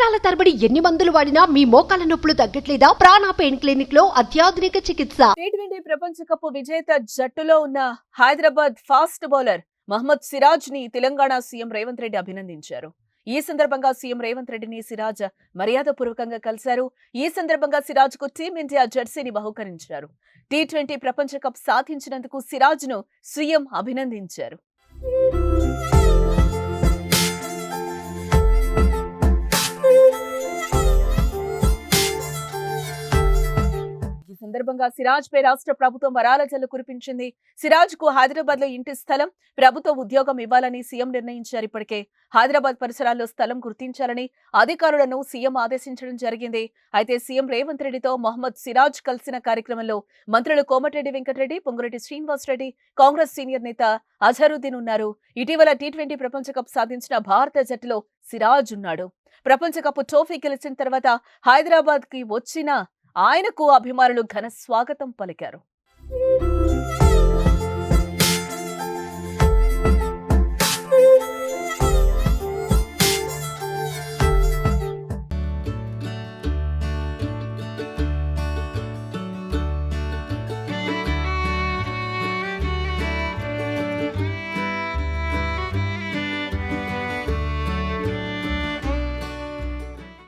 సంవత్సరాల తరబడి ఎన్ని మందులు వాడినా మీ మోకాల నొప్పులు తగ్గట్లేదా? ప్రాణ పెయిన్ క్లినిక్ లో అత్యాధునిక చికిత్స. టీ20 ప్రపంచ కప్ విజేత జట్టులో ఉన్న హైదరాబాద్ ఫాస్ట్ బౌలర్ మహమ్మద్ సిరాజ్ ని తెలంగాణ సీఎం రేవంత్ రెడ్డి అభినందించారు. ఈ సందర్భంగా సీఎం రేవంత్ రెడ్డిని సిరాజ్ మర్యాదపూర్వకంగా కలిశారు. ఈ సందర్భంగా సిరాజ్ కు టీమిండియా జెర్సీని బహుకరించారు. టీ20 ప్రపంచ కప్ సాధించినందుకు సిరాజ్ ను సీఎం అభినందించారు. ఈ సందర్భంగా సిరాజ్ పై రాష్ట్ర ప్రభుత్వం వరాల జల్లు కురిపించింది. సిరాజ్ కు హైదరాబాద్ లో ఇంటి స్థలం, ప్రభుత్వ ఉద్యోగం ఇవ్వాలని సీఎం నిర్ణయించారు. ఇప్పటికే హైదరాబాద్ పరిసరాల్లో స్థలం గుర్తించాలని అధికారులను సీఎం ఆదేశించడం జరిగింది. అయితే సీఎం రేవంత్ రెడ్డితో మహమ్మద్ సిరాజ్ కలిసిన కార్యక్రమంలో మంత్రులు కోమటిరెడ్డి వెంకటరెడ్డి, పొంగులేటి శ్రీనివాస్ రెడ్డి, కాంగ్రెస్ సీనియర్ నేత అజరుద్దీన్ ఉన్నారు. ఇటీవల టీ20 ప్రపంచ కప్ సాధించిన భారత జట్టులో సిరాజ్ ఉన్నాడు. ప్రపంచ కప్ ట్రోఫీ గెలిచిన తర్వాత హైదరాబాద్ కి వచ్చిన ఆయనకు అభిమానులు ఘన స్వాగతం పలికారు.